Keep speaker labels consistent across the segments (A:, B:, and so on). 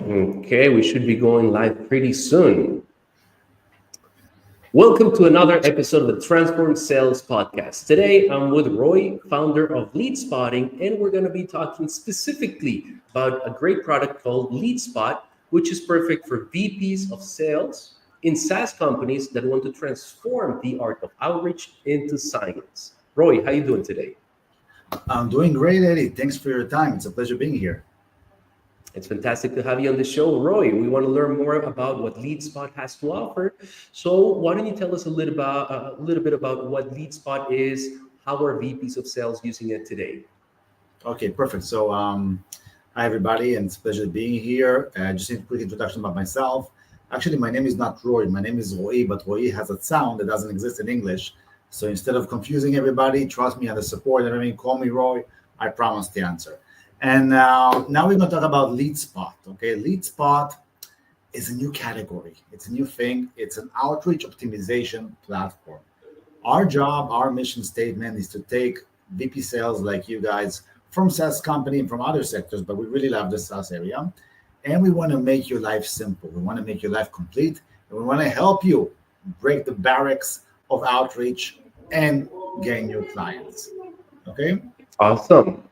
A: Okay, we should be going live pretty soon. Welcome to another episode of the Transform Sales Podcast. Today, I'm with Roy, founder of LeadSpotting, and we're going to be talking specifically about a great product called LeadSpot, which is perfect for VPs of sales in SaaS companies that want to transform the art of outreach into science. Roy, how you doing today?
B: I'm doing great, Eddie. Thanks for your time. It's a pleasure being here.
A: It's fantastic to have you on the show, Roy. We want to learn more about what LeadSpot has to offer. So why don't you tell us a little bit about what LeadSpot is, how are VPs of sales using it today?
B: Okay, perfect. Hi everybody, and it's a pleasure being here. Just a quick introduction about myself. Actually, my name is not Roy. My name is Roy, but Roy has a sound that doesn't exist in English. So instead of confusing everybody, trust me on the support and everything. Call me Roy. I promise the answer. And now we're going to talk about LeadSpot. Okay, LeadSpot is a new category. It's a new thing. It's an outreach optimization platform. Our job, our mission statement is to take VP sales like you guys from SaaS company and from other sectors, but we really love the SaaS area. And we want to make your life simple. We want to make your life complete. And we want to help you break the barracks of outreach and gain new clients. Okay?
A: Awesome.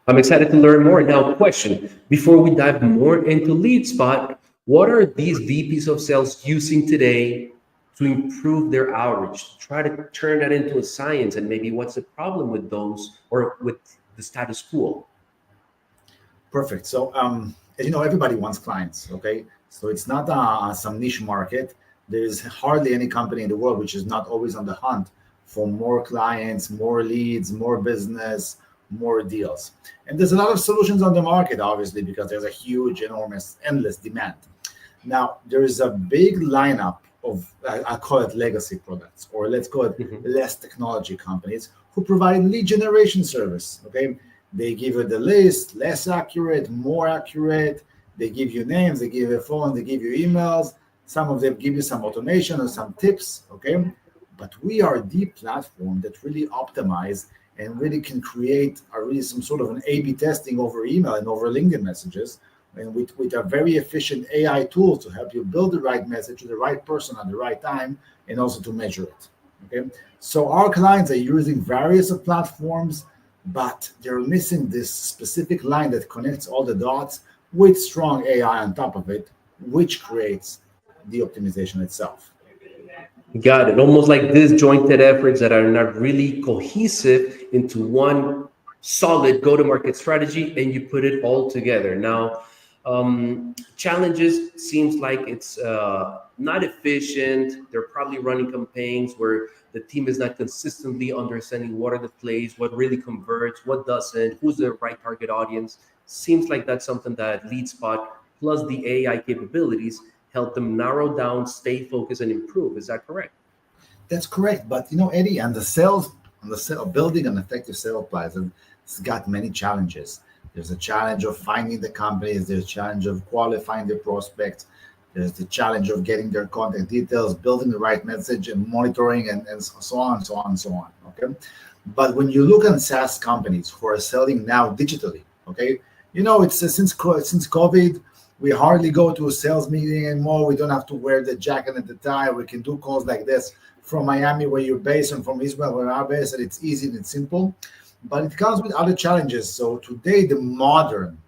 A: I'm excited to learn more. Now, question, before we dive more into LeadSpot, what are these VPs of sales using today to improve their outreach, to try to turn that into a science, and maybe what's the problem with those or with the status quo?
B: Perfect. As you know, everybody wants clients, okay? So it's not some niche market. There's hardly any company in the world which is not always on the hunt for more clients, more leads, more business, more deals. And there's a lot of solutions on the market, obviously, because there's a huge, enormous, endless demand. Now, there is a big lineup of, I call it legacy products, or let's call it less technology companies who provide lead generation service, okay? They give you the list, less accurate, more accurate. They give you names, they give you a phone, they give you emails. Some of them give you some automation or some tips, okay? But we are the platform that really optimize and really can create some sort of an A/B testing over email and over LinkedIn messages, and with a very efficient AI tool to help you build the right message to the right person at the right time, and also to measure it. Okay, so our clients are using various platforms, but they're missing this specific line that connects all the dots with strong AI on top of it, which creates the optimization itself.
A: Got it. Almost like disjointed efforts that are not really cohesive into one solid go-to-market strategy, and you put it all together. Now, challenges seems like it's not efficient. They're probably running campaigns where the team is not consistently understanding what are the plays, what really converts, what doesn't, who's the right target audience. Seems like that's something that LeadSpot plus the AI capabilities help them narrow down, stay focused, and improve. Is that correct?
B: That's correct. But Eddie, building an effective sales platform, it's got many challenges. There's a challenge of finding the companies. There's a challenge of qualifying the prospects. There's the challenge of getting their contact details, building the right message, and monitoring, and so on, and so on, and so on. Okay. But when you look at SaaS companies who are selling now digitally, okay, it's since COVID, we hardly go to a sales meeting anymore. We don't have to wear the jacket and the tie. We can do calls like this from Miami, where you're based, and from Israel, where I'm based, and it's easy and it's simple. But it comes with other challenges. So today, the modern,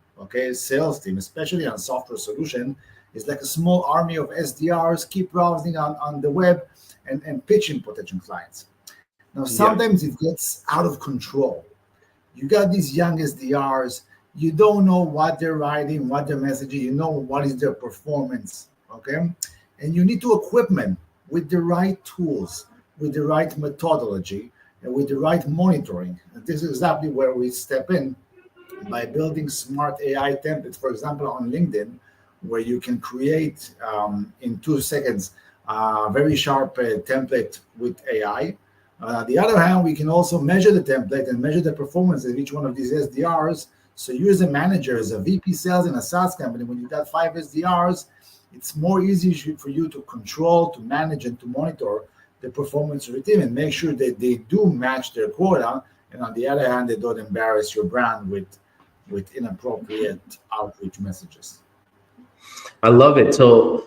B: sales team, especially on software solution, is like a small army of SDRs, keep browsing on the web and pitching potential clients. Now, sometimes it gets out of control. You got these young SDRs. You don't know what they're writing, what they're messaging, what is their performance, okay? And you need to equip them with the right tools, with the right methodology, and with the right monitoring. And this is exactly where we step in by building smart AI templates, for example, on LinkedIn, where you can create in 2 seconds a very sharp template with AI. On the other hand, we can also measure the template and measure the performance of each one of these SDRs. So you as a manager, as a VP sales in a SaaS company, when you got 5 SDRs, it's more easy for you to control, to manage, and to monitor the performance of your team and make sure that they do match their quota. And on the other hand, they don't embarrass your brand with inappropriate outreach messages.
A: I love it. So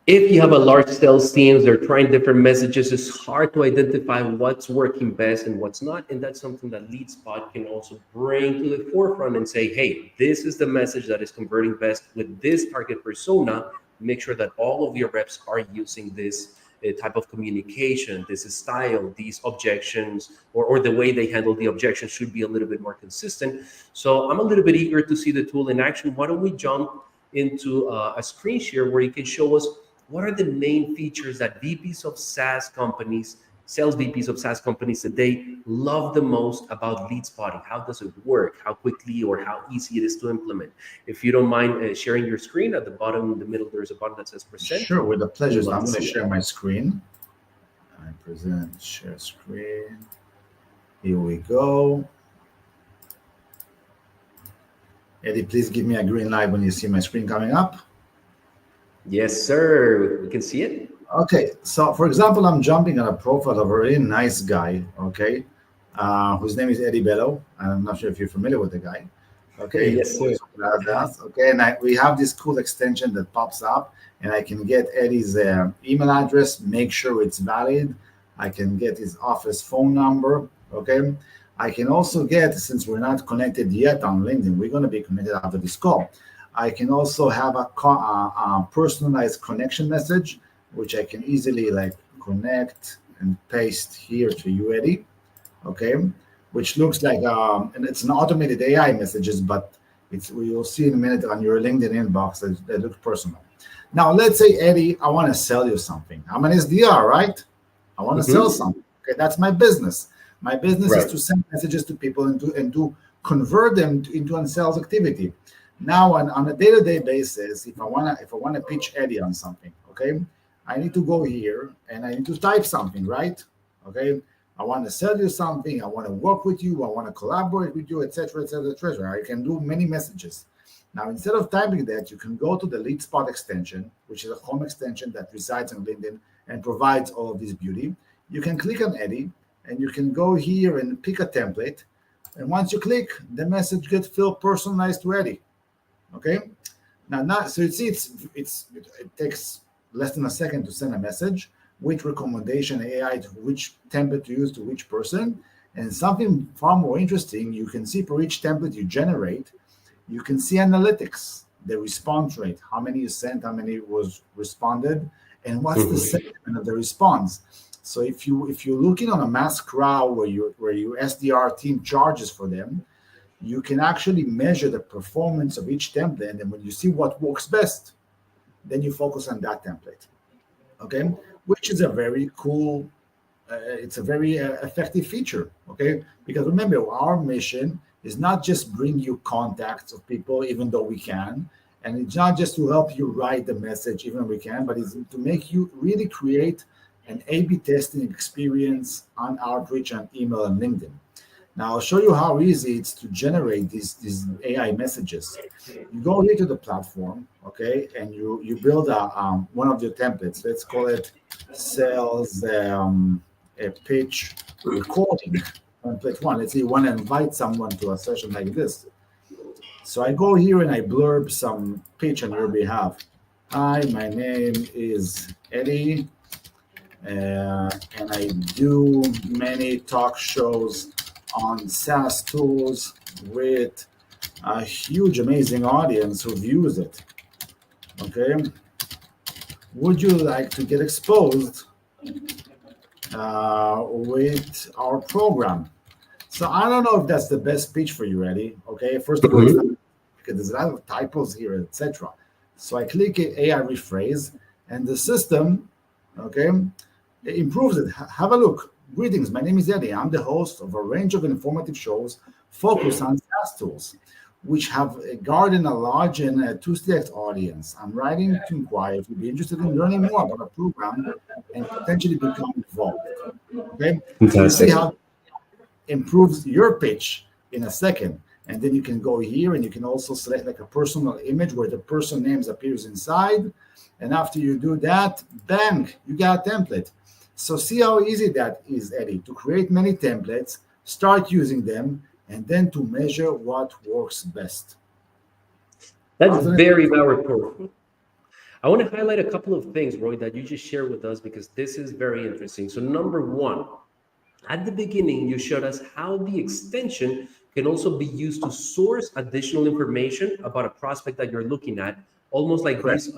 A: if you have a large sales teams, they're trying different messages, it's hard to identify what's working best and what's not. And that's something that LeadSpot can also bring to the forefront and say, hey, this is the message that is converting best with this target persona. Make sure that all of your reps are using this type of communication, this style, these objections, or the way they handle the objections should be a little bit more consistent. So I'm a little bit eager to see the tool in action. Why don't we jump into a screen share where you can show us what are the main features that VPs of SaaS companies, sales VPs of SaaS companies today love the most about lead spotting? How does it work? How quickly or how easy it is to implement? If you don't mind sharing your screen, at the bottom in the middle, there's a button that says present.
B: Sure, with a
A: We'd
B: pleasure. So
A: love
B: I'm
A: to
B: going to
A: see
B: share
A: that.
B: my screen. I present, share screen. Here we go. Eddie, please give me a green light when you see my screen coming up.
A: Yes, sir. We can see it.
B: Okay, so for example, I'm jumping on a profile of a really nice guy, okay, whose name is Eddie Bello. I'm not sure if you're familiar with the guy, okay,
A: Yes,
B: who
A: sir.
B: is okay, and we have this cool extension that pops up, and I can get Eddie's email address, make sure it's valid. I can get his office phone number, okay. I can also get, since we're not connected yet on LinkedIn, we're going to be connected after this call. I can also have a personalized connection message which I can easily like connect and paste here to you, Eddie. Okay, which looks like and it's an automated AI messages, but it's we will see in a minute on your LinkedIn inbox that looks personal. Now let's say Eddie, I want to sell you something. I'm an SDR, right? I want to sell
A: Mm-hmm.
B: something. Okay, that's my business. My business is
A: Right.
B: to send messages to people and to convert them into a sales activity. Now on a day-to-day basis, if I wanna pitch Eddie on something, okay, I need to go here and I need to type something, right? Okay. I want to sell you something, I want to work with you, I want to collaborate with you, etc., etc., etc. I can do many messages. Now, instead of typing that, you can go to the LeadSpot extension, which is a home extension that resides on LinkedIn and provides all of this beauty. You can click on Eddie and you can go here and pick a template. And once you click, the message gets filled personalized to Eddie. Okay. Now, not so you see, it takes less than a second to send a message with recommendation AI to which template to use to which person. And something far more interesting, you can see for each template you generate, you can see analytics, the response rate, how many you sent, how many was responded, and what's the
A: Mm-hmm.
B: sentiment of the response. So if you're looking on a mass crowd where your SDR team charges for them, you can actually measure the performance of each template, and when you see what works best, then you focus on that template. Okay, which is a very cool. It's a very effective feature. Okay, because remember, our mission is not just bring you contacts of people, even though we can, and it's not just to help you write the message, even though we can, but it's to make you really create an A/B testing experience on outreach and email and LinkedIn. Now I'll show you how easy it's to generate these AI messages. You go here to the platform, okay, and you build one of your templates. Let's call it sales a pitch recording template one. Let's say you want to invite someone to a session like this. So I go here and I blurb some pitch on your behalf. Hi, my name is Eddie, and I do many talk shows on SaaS tools with a huge, amazing audience who views it. Okay. Would you like to get exposed with our program? So I don't know if that's the best pitch for you, Eddie. Okay. First of all, it's not
A: Mm-hmm.
B: because there's a lot of typos here, etc. So I click AI rephrase, and the system, okay, it improves it. Have a look. Greetings, my name is Eddie. I'm the host of a range of informative shows focused on SaaS tools, which have garnered a large and enthusiastic audience. I'm writing to inquire if you'd be interested in learning more about our program and potentially become involved. Okay, so you see
A: Fantastic.
B: how improves your pitch in a second. And then you can go here and you can also select like a personal image where the person names appears inside. And after you do that, bang, you got a template. So see how easy that is, Eddie, to create many templates, start using them, and then to measure what works best.
A: That's
B: Wasn't it?
A: very powerful. I want to highlight a couple of things, Roy, that you just shared with us because this is very interesting. So, number one, at the beginning, you showed us how the extension can also be used to source additional information about a prospect that you're looking at, almost like
B: Correct.
A: these,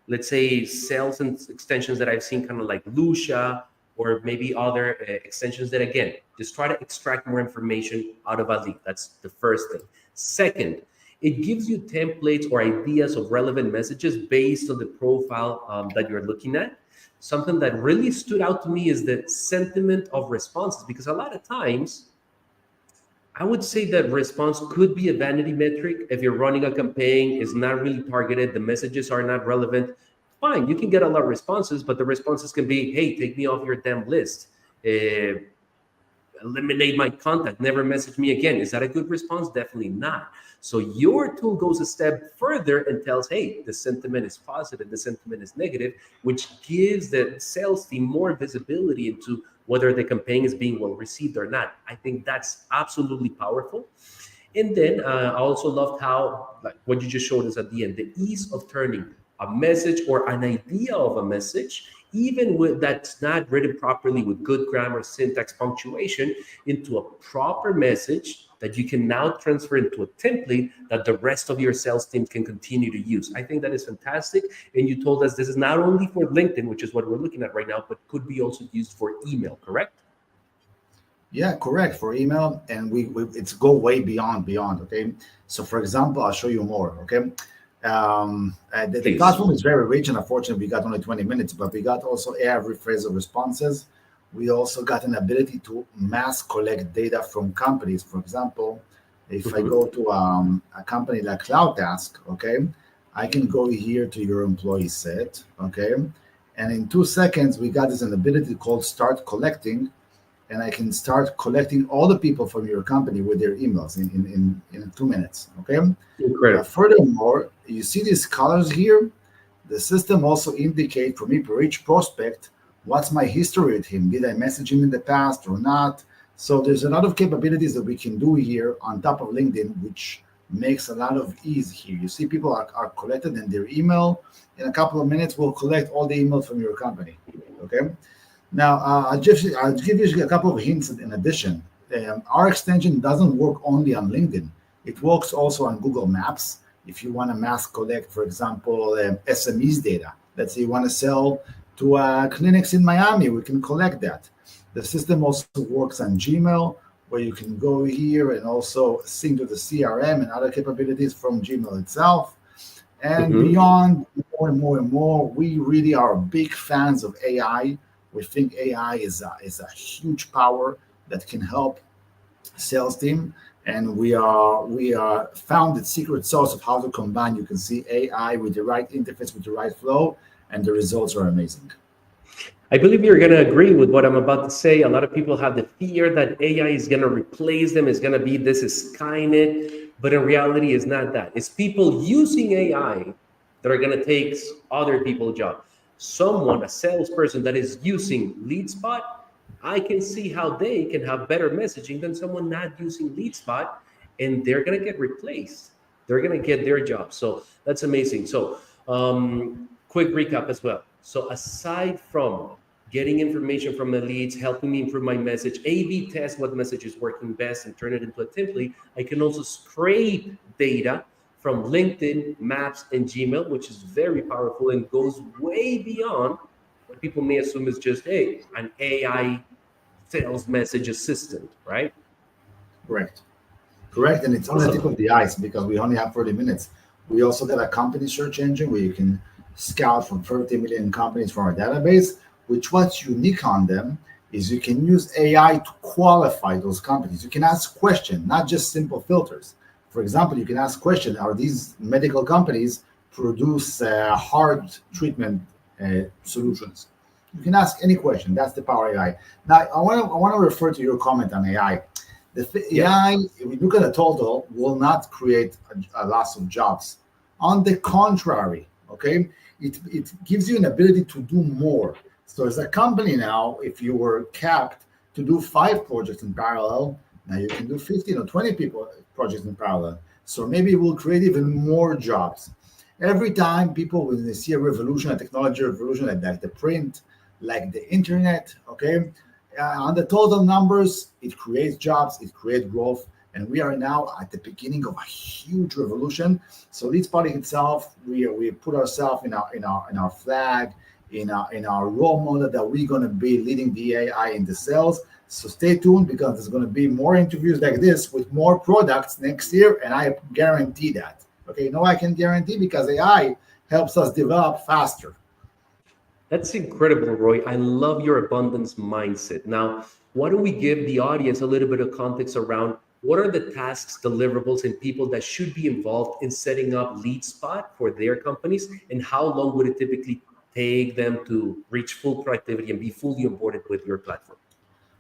A: let's say, sales and extensions that I've seen, kind of like Lucia or maybe other extensions that, again, just try to extract more information out of a lead. That's the first thing. Second, it gives you templates or ideas of relevant messages based on the profile that you're looking at. Something that really stood out to me is the sentiment of responses, because a lot of times I would say that response could be a vanity metric. If you're running a campaign, it's not really targeted, the messages are not relevant. Fine, you can get a lot of responses, but the responses can be, hey, take me off your damn list. Uh, Eliminate my contact, never message me again. Is that a good response? Definitely not. So your tool goes a step further and tells, hey, the sentiment is positive, the sentiment is negative, which gives the sales team more visibility into whether the campaign is being well received or not. I think that's absolutely powerful. And then I also loved how, like what you just showed us at the end, the ease of turning a message or an idea of a message, even with that's not written properly with good grammar, syntax, punctuation, into a proper message that you can now transfer into a template that the rest of your sales team can continue to use. I think that is fantastic. And you told us this is not only for LinkedIn, which is what we're looking at right now, but could be also used for email, correct?
B: Yeah, correct. For email, and we it's go way beyond. Okay, so for example, I'll show you more. Okay, the
A: Please.
B: platform is very rich, and unfortunately, we got only 20 minutes, but we got also AI rephrasal responses. We also got an ability to mass collect data from companies. For example, if I
A: Mhm.
B: go to a company like CloudTask, okay, I can go here to your employee set, okay, and in 2 seconds, we got this an ability called start collecting, and I can start collecting all the people from your company with their emails in 2 minutes. Okay.
A: Incredible.
B: Furthermore, you see these colors here. The system also indicate for me per each prospect what's my history with him. Did I message him in the past or not? So there's a lot of capabilities that we can do here on top of LinkedIn, which makes a lot of ease here. You see, people are collected in their email. In a couple of minutes, we'll collect all the emails from your company. Okay. Now, I'll give you a couple of hints in addition. Our extension doesn't work only on LinkedIn. It works also on Google Maps. If you want to mass collect, for example, SMEs data, let's say you want to sell to clinics in Miami, we can collect that. The system also works on Gmail, where you can go here and also sync to the CRM and other capabilities from Gmail itself. And
A: Mhm.
B: beyond, more and more and more, we really are big fans of AI. We think AI is a huge power that can help sales team, and we are found the secret sauce of how to combine. You can see AI with the right interface, with the right flow, and the results are amazing.
A: I believe you're going to agree with what I'm about to say. A lot of people have the fear that AI is going to replace them. It's going to be this is Skynet, but in reality, it's not that. It's people using AI that are going to take other people's job. Someone, a salesperson that is using LeadSpot, I can see how they can have better messaging than someone not using LeadSpot, and they're going to get replaced. They're going to get their job. So that's amazing. So, quick recap as well. So, aside from getting information from the leads, helping me improve my message, A/B test what message is working best, and turn it into a template, I can also scrape data from LinkedIn, Maps, and Gmail, which is very powerful and goes way beyond what people may assume is just, hey, an AI sales message assistant, right?
B: Correct. Correct, and it's only the tip
A: Awesome.
B: of the ice because we only have 40 minutes. We also got a company search engine where you can scout from 30 million companies from our database, which what's unique on them is you can use AI to qualify those companies. You can ask questions, not just simple filters. For example, you can ask question, are these medical companies produce heart treatment solutions? You can ask any question. That's the power of AI. Now, I want to refer to your comment on AI. The
A: Yeah.
B: AI, if we look at the total, will not create a loss of jobs. On the contrary, okay, it gives you an ability to do more. So as a company now, if you were capped to do 5 projects in parallel, now you can do 15 or 20 people projects in parallel. So maybe it will create even more jobs. Every time people, when they see a revolution, a technology revolution, like the print, like the internet, okay, on the total numbers, it creates jobs, it creates growth, and we are now at the beginning of a huge revolution. So LeadSpotting itself, we put ourselves in our flag, in our role model that we're going to be leading the AI in the sales. So stay tuned, because there's going to be more interviews like this with more products next year, and I guarantee that. Okay, no, I can guarantee, because AI helps us develop faster.
A: That's incredible, Roy. I love your abundance mindset. Now, why don't we give the audience a little bit of context around what are the tasks, deliverables, and people that should be involved in setting up LeadSpot for their companies, and how long would it typically take them to reach full productivity and be fully onboarded with your platform?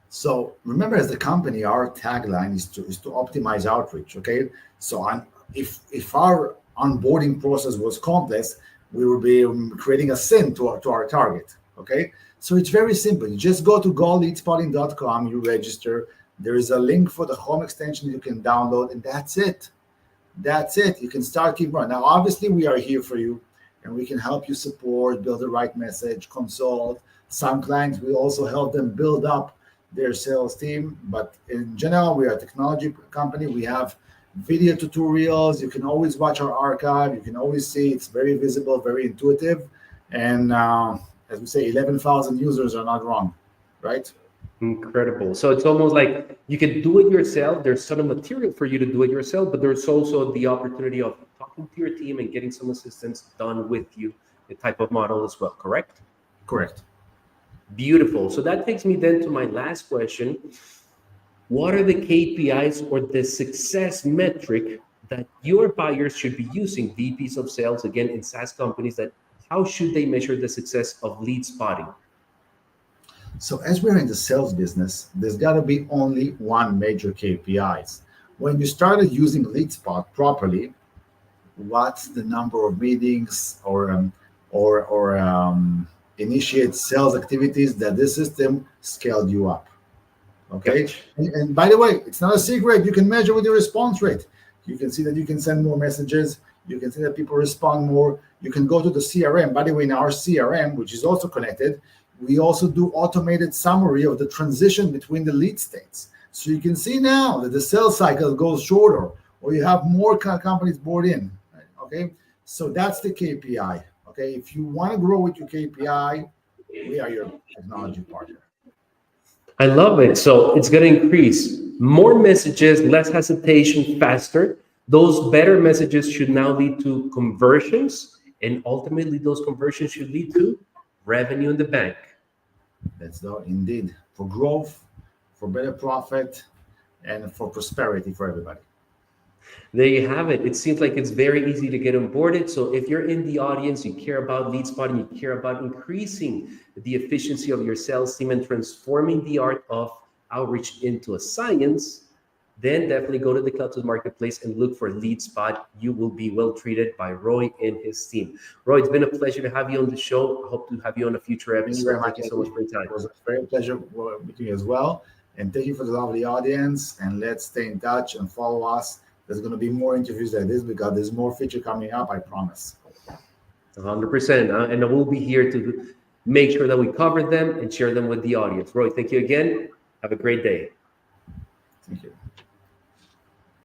B: So remember, as a company, our tagline is to optimize outreach. Okay, so if our onboarding process was complex, we would be creating a sin to our target. Okay, so it's very simple. You just go to goleadspotting.com, you register. There is a link for the home extension you can download, and that's it. That's it. You can start keep running. Now, obviously, we are here for you, and we can help you support, build the right message, consult. Some clients, we also help them build up their sales team. But in general, we are a technology company. We have video tutorials. You can always watch our archive. You can always see it's very visible, very intuitive. And as we say, 11,000 users are not wrong, right?
A: Incredible. So it's almost like you can do it yourself. There's ton of material for you to do it yourself, but there's also the opportunity of talking to your team and getting some assistance done with you, the type of model as well, correct?
B: Correct.
A: Beautiful. So that takes me then to my last question. What are the KPIs or the success metric that your buyers should be using, VPs of sales, again, in SaaS companies, that how should they measure the success of lead spotting?
B: So as we're in the sales business, there's got to be only one major KPIs. When you started using LeadSpot properly, what's the number of meetings or initiate sales activities that this system scaled you up? Okay.
A: Yep.
B: And by the way, it's not a secret. You can measure with your response rate. You can see that you can send more messages. You can see that people respond more. You can go to the CRM. By the way, in our CRM, which is also connected, we also do automated summary of the transition between the lead states. So you can see now that the sales cycle goes shorter, or you have more companies bought in. Okay. So that's the KPI. Okay. If you want to grow with your KPI, we are your technology partner.
A: I love it. So it's going to increase more messages, less hesitation, faster. Those better messages should now lead to conversions, and ultimately, those conversions should lead to revenue in the bank.
B: That's the indeed for growth, for better profit, and for prosperity for everybody.
A: There you have it. It seems like it's very easy to get onboarded. So if you're in the audience, you care about lead spotting, you care about increasing the efficiency of your sales team and transforming the art of outreach into a science, then definitely go to the CloudTask marketplace and look for LeadSpot. You will be well treated by Roy and his team. Roy, it's been a pleasure to have you on the show. I hope to have you on a future
B: Thank you very
A: episode.
B: much.
A: Thank you so much for your time.
B: It was a very pleasure meeting you as well. And thank you for the lovely audience. And let's stay in touch and follow us. There's going to be more interviews like this because there's more feature coming up, I promise.
A: 100%. And we'll be here to make sure that we cover them and share them with the audience. Roy, thank you again. Have a great day.
B: Thank you.